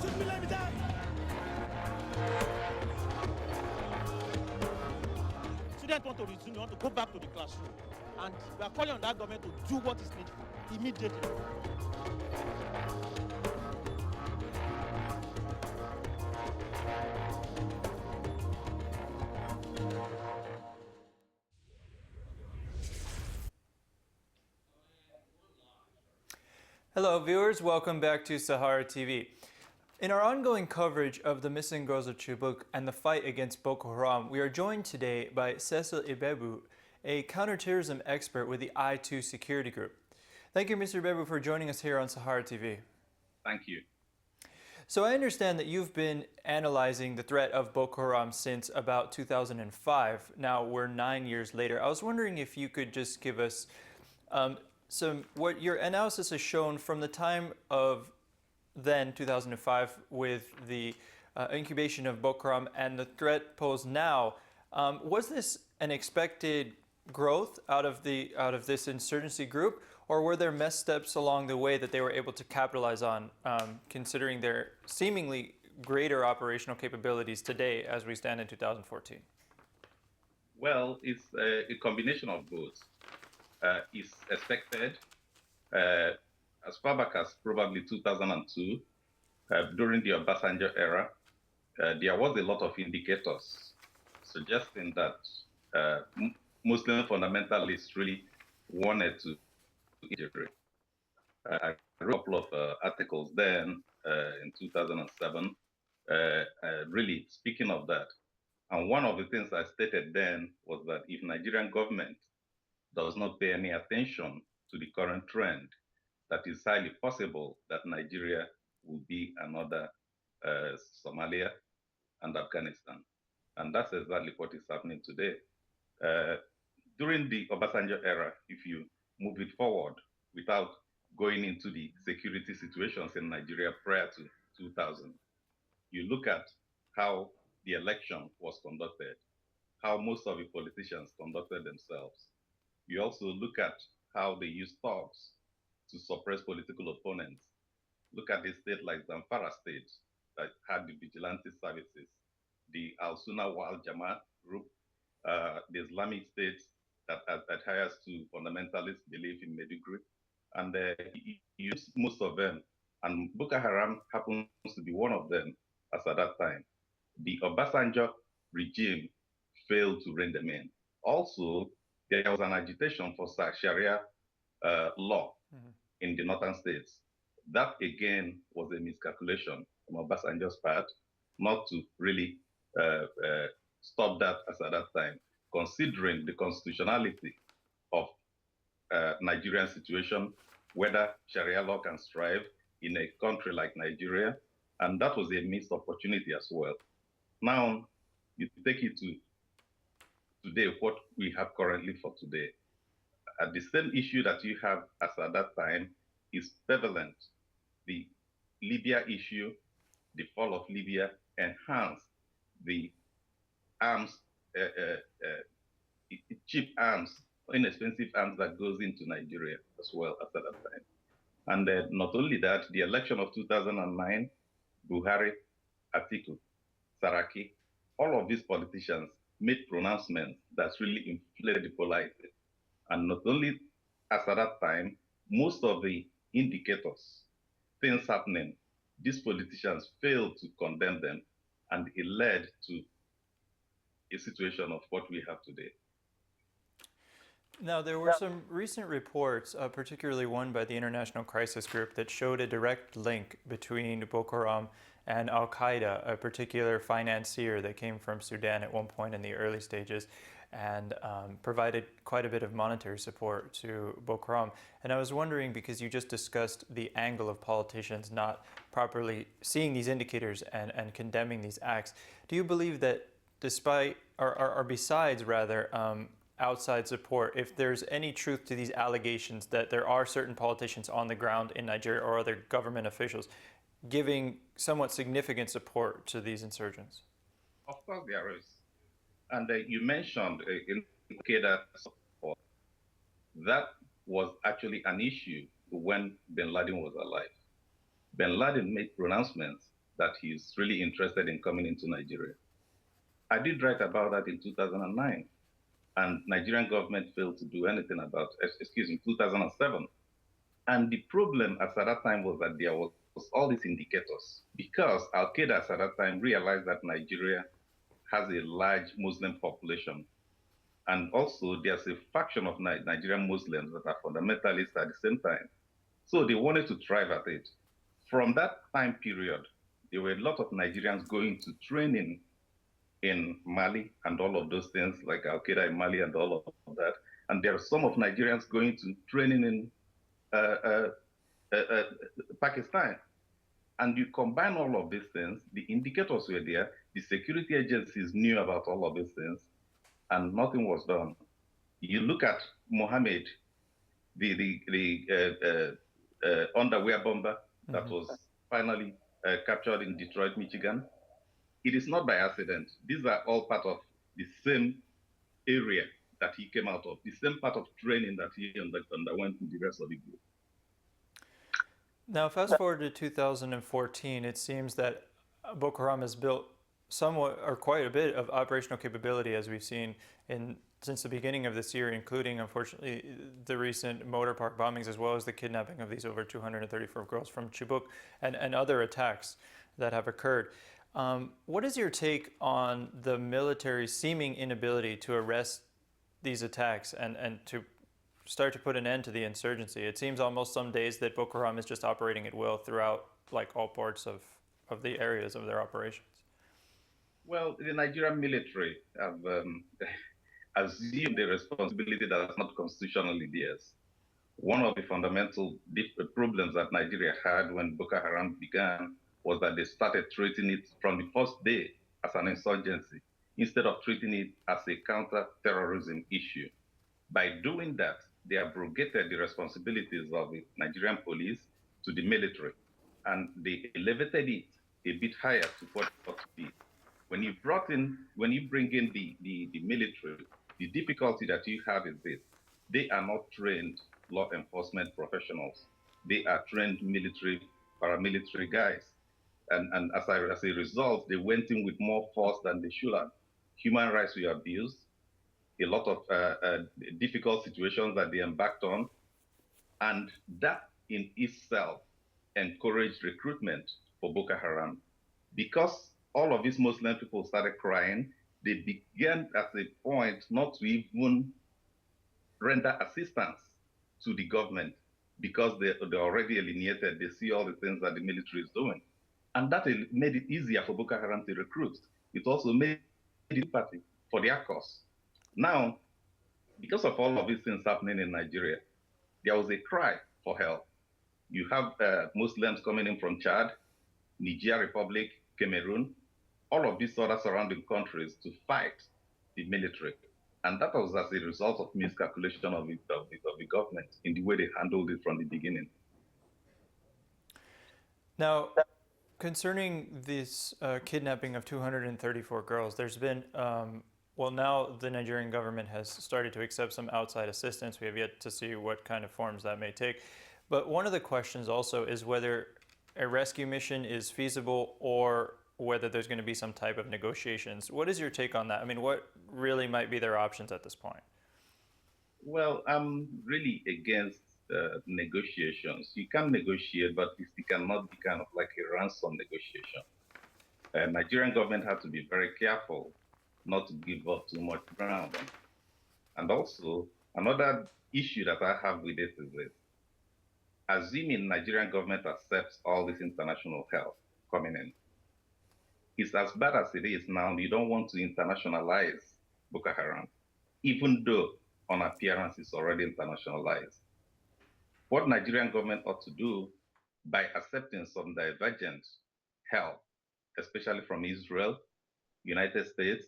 Students want to resume, want to go back to the classroom. And we are calling on that government to do what is needful immediately. Hello viewers, welcome back to Sahara TV. In our ongoing coverage of the missing girls of Chibok and the fight against Boko Haram, we are joined today by Cecil Ibegbu, a counterterrorism expert with the I2 security group. Thank you, Mr. Ibegbu, for joining us here on Sahara TV. Thank you. So I understand that you've been analyzing the threat of Boko Haram since about 2005. Now we're 9 years later. I was wondering if you could just give us what your analysis has shown from the time of then 2005 with the incubation of Boko Haram and the threat posed now. Was this an expected growth out of this insurgency group, or were there missteps along the way that they were able to capitalize on, considering their seemingly greater operational capabilities today as we stand in 2014? Well, it's a combination of both. It's expected. As far back as probably 2002, during the Obasanjo era, there was a lot of indicators suggesting that Muslim fundamentalists really wanted to integrate. I wrote a couple of articles then in 2007, really speaking of that. And one of the things I stated then was that if Nigerian government does not pay any attention to the current trend, that is highly possible that Nigeria will be another Somalia and Afghanistan. And that's exactly what is happening today. During the Obasanjo era, if you move it forward without going into the security situations in Nigeria prior to 2000, you look at how the election was conducted, how most of the politicians conducted themselves. You also look at how they use thugs to suppress political opponents. Look at a state like Zamfara State that had the vigilante services, the Al-Sunnah Wal Jamaat group, the Islamic State that adheres to fundamentalist belief in Maiduguri, and use most of them. And Boko Haram happens to be one of them as at that time. The Obasanjo regime failed to rein them in. Also, there was an agitation for Sharia law in the northern states. That again was a miscalculation from Obasanjo's part, not to really stop that as at that time, considering the constitutionality of Nigerian situation, whether Sharia law can strive in a country like Nigeria, and that was a missed opportunity as well. Now, you take it to today, what we have currently for today. The same issue that you have as at that time is prevalent. The Libya issue, the fall of Libya, enhanced the arms, cheap arms, inexpensive arms that goes into Nigeria as well at that time. And not only that, the election of 2009, Buhari, Atiku, Saraki, all of these politicians made pronouncements that really inflated the polarity. And not only as at that time, most of the indicators, things happening, these politicians failed to condemn them, and it led to a situation of what we have today. Now, there were some recent reports, particularly one by the International Crisis Group, that showed a direct link between Boko Haram and Al-Qaeda, a particular financier that came from Sudan at one point in the early stages and provided quite a bit of monetary support to Boko Haram. And I was wondering, because you just discussed the angle of politicians not properly seeing these indicators and condemning these acts, do you believe that despite, or besides rather, outside support, if there's any truth to these allegations that there are certain politicians on the ground in Nigeria or other government officials giving somewhat significant support to these insurgents? Of course there is. And you mentioned indicator support. That was actually an issue when bin Laden was alive. Bin Laden made pronouncements that he's really interested in coming into Nigeria. I did write about that in 2009, and Nigerian government failed to do anything about, 2007. And the problem at that time was that there was all these indicators, because Al-Qaeda at that time realized that Nigeria has a large Muslim population. And also there's a faction of Nigerian Muslims that are fundamentalists at the same time. So they wanted to thrive at it. From that time period, there were a lot of Nigerians going to training in Mali and all of those things, like Al-Qaeda in Mali and all of that. And there are some of Nigerians going to training in Pakistan. And you combine all of these things, the indicators were there, the security agencies knew about all of these things, and nothing was done. You look at Mohammed, the underwear bomber that was finally captured in Detroit, Michigan. It is not by accident. These are all part of the same area that he came out of, the same part of training that he underwent with the rest of the group. Now, fast forward to 2014, it seems that Boko Haram has built somewhat or quite a bit of operational capability, as we've seen since the beginning of this year, including, unfortunately, the recent motor park bombings, as well as the kidnapping of these over 234 girls from Chibok and other attacks that have occurred. What is your take on the military's seeming inability to arrest these attacks and to start to put an end to the insurgency? It seems almost some days that Boko Haram is just operating at will throughout all parts of the areas of their operations. Well, the Nigerian military have assumed a responsibility that is not constitutionally theirs. One of the fundamental problems that Nigeria had when Boko Haram began was that they started treating it from the first day as an insurgency, instead of treating it as a counter-terrorism issue. By doing that, they abrogated the responsibilities of the Nigerian police to the military, and they elevated it a bit higher to what it ought to be. When you bring in the military, the difficulty that you have is this: they are not trained law enforcement professionals. They are trained military, paramilitary guys. And as a result, they went in with more force than they should have. Human rights were abused, a lot of difficult situations that they embarked on, and that in itself encouraged recruitment for Boko Haram. Because all of these Muslim people started crying, they began at a point not to even render assistance to the government, because they're already alienated. They see all the things that the military is doing. And that made it easier for Boko Haram to recruit. It also made it sympathy for their cause. Now, because of all of these things happening in Nigeria, there was a cry for help. You have Muslims coming in from Chad, Niger Republic, Cameroon, all of these other surrounding countries to fight the military. And that was as a result of miscalculation of the government in the way they handled it from the beginning. Now, concerning this kidnapping of 234 girls, there's been, now the Nigerian government has started to accept some outside assistance. We have yet to see what kind of forms that may take. But one of the questions also is whether a rescue mission is feasible or whether there's going to be some type of negotiations. What is your take on that? I mean, what really might be their options at this point? Well, I'm really against negotiations. You can negotiate, but it cannot be kind of like a ransom negotiation. Nigerian government had to be very careful not to give up too much ground. And also, another issue that I have with it is this: assuming Nigerian government accepts all this international help coming in, it's as bad as it is now. You don't want to internationalize Boko Haram, even though on appearance it's already internationalized. What Nigerian government ought to do, by accepting some divergent help, especially from Israel, United States,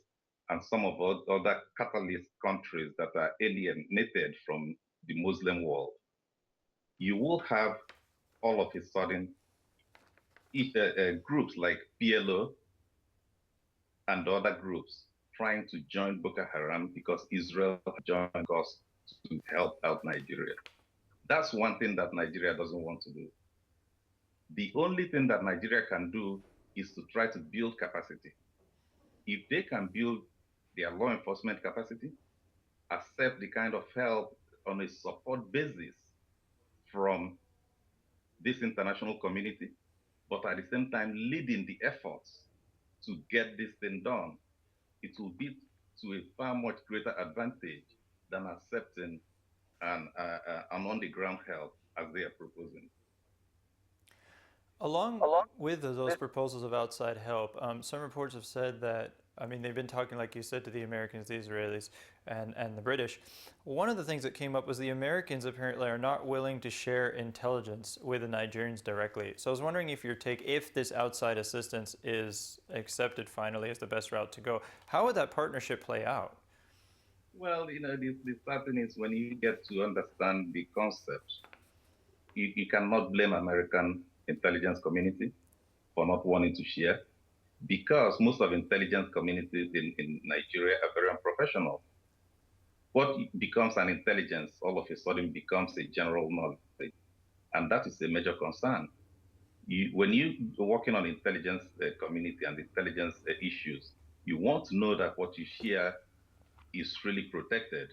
and some of other catalyst countries that are alienated from the Muslim world, you will have all of a sudden groups like PLO and other groups trying to join Boko Haram because Israel joined us to help out Nigeria. That's one thing that Nigeria doesn't want to do. The only thing that Nigeria can do is to try to build capacity. If they can build their law enforcement capacity, accept the kind of help on a support basis from this international community, but at the same time leading the efforts to get this thing done, it will be to a far much greater advantage than accepting an on-the-ground help as they are proposing. Along with those proposals of outside help, some reports have said that, I mean, they've been talking, like you said, to the Americans, the Israelis, and the British. One of the things that came up was the Americans apparently are not willing to share intelligence with the Nigerians directly. So I was wondering if your take, if this outside assistance is accepted finally as the best route to go, how would that partnership play out? Well, the sad thing is when you get to understand the concept, you cannot blame American intelligence community for not wanting to share, because most of intelligence communities in Nigeria are very unprofessional. What becomes an intelligence all of a sudden becomes a general knowledge, and that is a major concern. When you're working on intelligence community and intelligence issues, you want to know that what you share is really protected.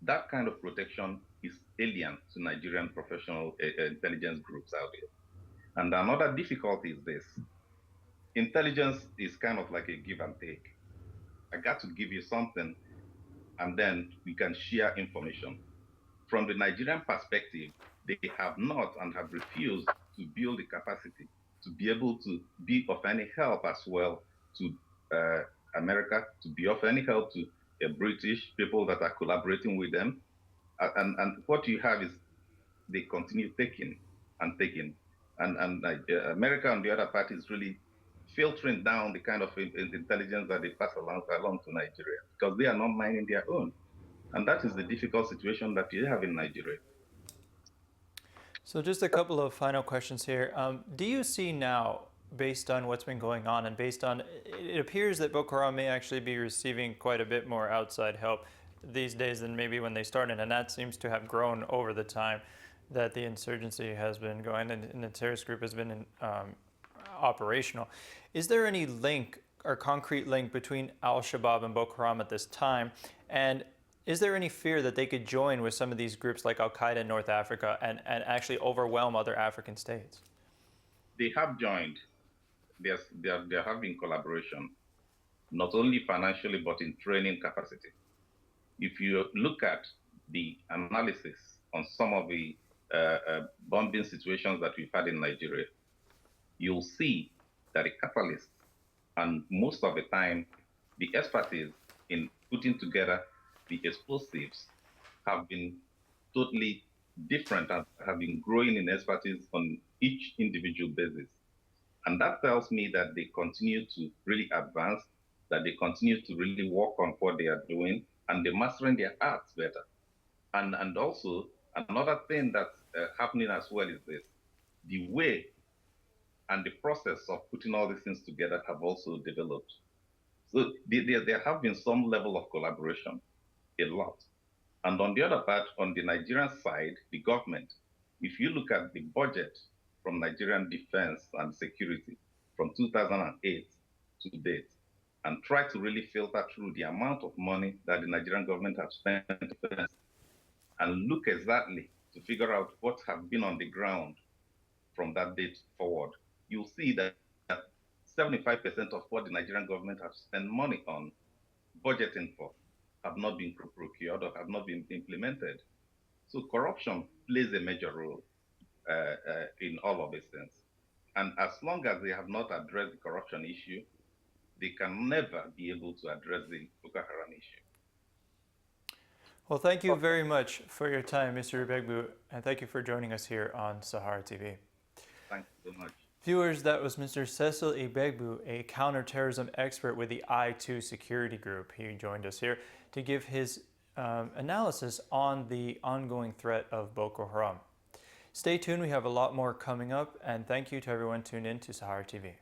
That kind of protection is alien to Nigerian professional intelligence groups out there. And another difficulty is this. Intelligence is kind of like a give and take. I got to give you something, and then we can share information. From the Nigerian perspective, they have not and have refused to build the capacity to be able to be of any help as well to America, to be of any help to British people that are collaborating with them. And what you have is they continue taking and taking. And America, on the other part, is really filtering down the kind of intelligence that they pass along to Nigeria, because they are not minding their own. And that is the difficult situation that you have in Nigeria. So just a couple of final questions here. Do you see now, based on what's been going on and based on, it appears that Boko Haram may actually be receiving quite a bit more outside help these days than maybe when they started, and that seems to have grown over the time that the insurgency has been going and the terrorist group has been operational. Is there any link or concrete link between Al-Shabaab and Boko Haram at this time? And is there any fear that they could join with some of these groups like Al-Qaeda in North Africa and actually overwhelm other African states? They have joined. There have been collaboration, not only financially, but in training capacity. If you look at the analysis on some of the bombing situations that we've had in Nigeria, you'll see that the catalysts and most of the time the expertise in putting together the explosives have been totally different and have been growing in expertise on each individual basis. And that tells me that they continue to really advance, that they continue to really work on what they are doing, and they're mastering their arts better. And also, another thing that's happening as well is this. The way and the process of putting all these things together have also developed. So there have been some level of collaboration, a lot. And on the other part, on the Nigerian side, the government, if you look at the budget from Nigerian defense and security from 2008 to date, and try to really filter through the amount of money that the Nigerian government has spent and look exactly to figure out what has been on the ground from that date forward, you'll see that 75% of what the Nigerian government has spent money on, budgeting for, have not been procured or have not been implemented. So corruption plays a major role in all of these things. And as long as they have not addressed the corruption issue, they can never be able to address the Boko Haram issue. Well, thank you very much for your time, Mr. Ibegbu, and thank you for joining us here on Sahara TV. Thank you so much. Viewers, that was Mr. Cecil Ibegbu, a counterterrorism expert with the I2 security group. He joined us here to give his analysis on the ongoing threat of Boko Haram. Stay tuned, we have a lot more coming up, and thank you to everyone tuned in to Sahara TV.